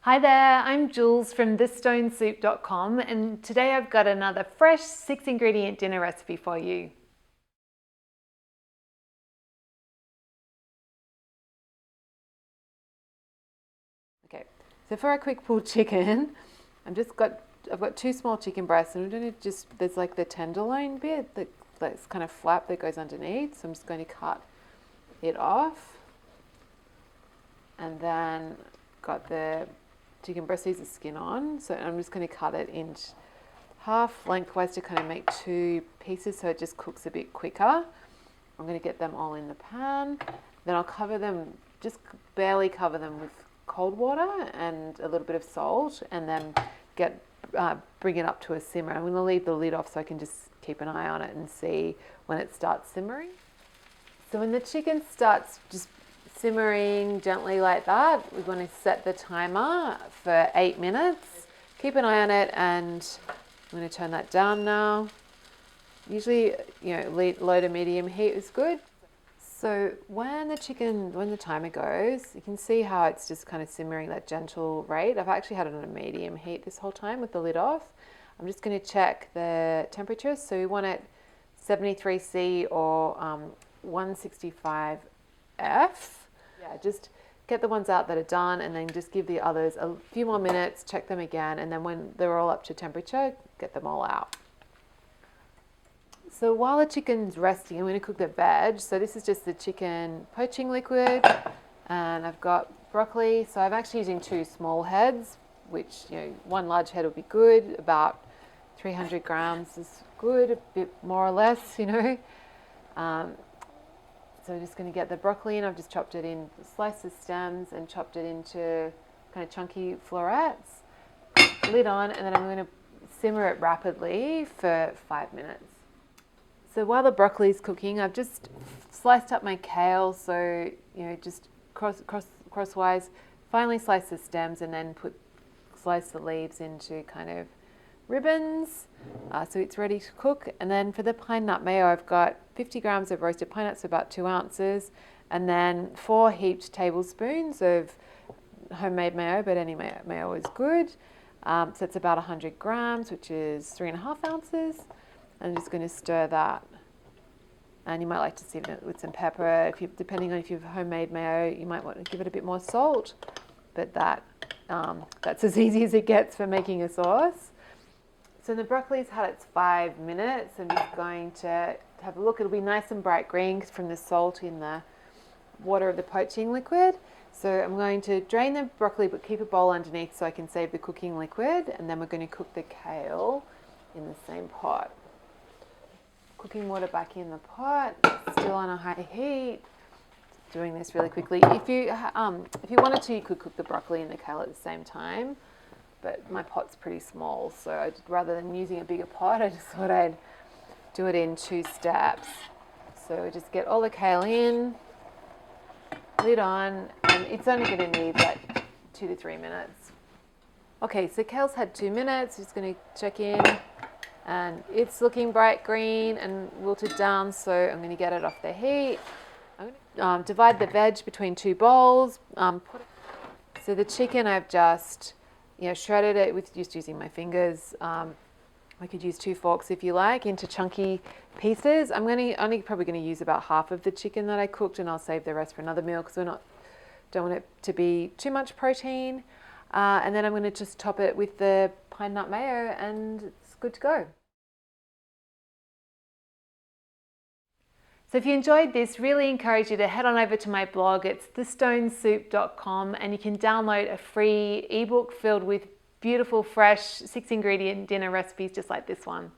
Hi there, I'm Jules from thesstonesoup.com and today I've got another fresh 6-ingredient dinner recipe for you. Okay, so for our quick pulled chicken, I've got 2 small chicken breasts, and I'm going to there's like the tenderloin bit that's kind of flap that goes underneath, so I'm just going to cut it off. And then got the chicken breast, leaves the skin on, so I'm just going to cut it in half lengthwise to kind of make 2 pieces so it just cooks a bit quicker. I'm going to get them all in the pan, then I'll cover them, just barely cover them with cold water and a little bit of salt, and then bring it up to a simmer. I'm going to leave the lid off so I can just keep an eye on it and see when it starts simmering. So when the chicken starts just simmering gently like that, we're going to set the timer for 8 minutes. Keep an eye on it, and I'm going to turn that down now. Usually, low to medium heat is good. So when the timer goes, you can see how it's just kind of simmering that gentle rate. I've actually had it on a medium heat this whole time with the lid off. I'm just going to check the temperature. So we want it 73°C or 165°F. Yeah, just get the ones out that are done, and then just give the others a few more minutes, check them again, and then when they're all up to temperature, get them all out. So while the chicken's resting, I'm going to cook the veg. So this is just the chicken poaching liquid, and I've got broccoli. So I'm actually using 2 small heads, which, 1 large head would be good. About 300 grams is good, a bit more or less, So I'm just going to get the broccoli in. I've just chopped it in slices, stems, and chopped it into kind of chunky florets. Lid on, and then I'm going to simmer it rapidly for 5 minutes. So while the broccoli is cooking, I've just sliced up my kale, so just crosswise. Finally slice the stems, and then slice the leaves into kind of ribbons, so it's ready to cook. And then for the pine nut mayo, I've got 50 grams of roasted pine nuts, so about 2 ounces, and then 4 heaped tablespoons of homemade mayo, but any mayo is good. So it's about 100 grams, which is 3.5 ounces. I'm just going to stir that, and you might like to season it with some pepper. Depending on if you have homemade mayo, you might want to give it a bit more salt, but that's as easy as it gets for making a sauce. So the broccoli's had its 5 minutes. I'm just going to have a look. It'll be nice and bright green from the salt in the water of the poaching liquid. So I'm going to drain the broccoli, but keep a bowl underneath so I can save the cooking liquid, and then we're going to cook the kale in the same pot. Cooking water back in the pot, still on a high heat. Doing this really quickly. If you wanted to, you could cook the broccoli and the kale at the same time, but my pot's pretty small, so rather than using a bigger pot, I just thought I'd do it in 2 steps. So just get all the kale in, lid on, and it's only going to need like 2 to 3 minutes. Okay, so kale's had 2 minutes. Just going to check in, and it's looking bright green and wilted down, so I'm going to get it off the heat. I'm going to divide the veg between 2 bowls. So the chicken, I've just shredded it with just using my fingers. I could use 2 forks if you like, into chunky pieces. I'm only probably going to use about half of the chicken that I cooked, and I'll save the rest for another meal because don't want it to be too much protein. And then I'm going to just top it with the pine nut mayo, and it's good to go. So if you enjoyed this, really encourage you to head on over to my blog. It's thesstonesoup.com, and you can download a free ebook filled with beautiful, fresh 6-ingredient dinner recipes just like this one.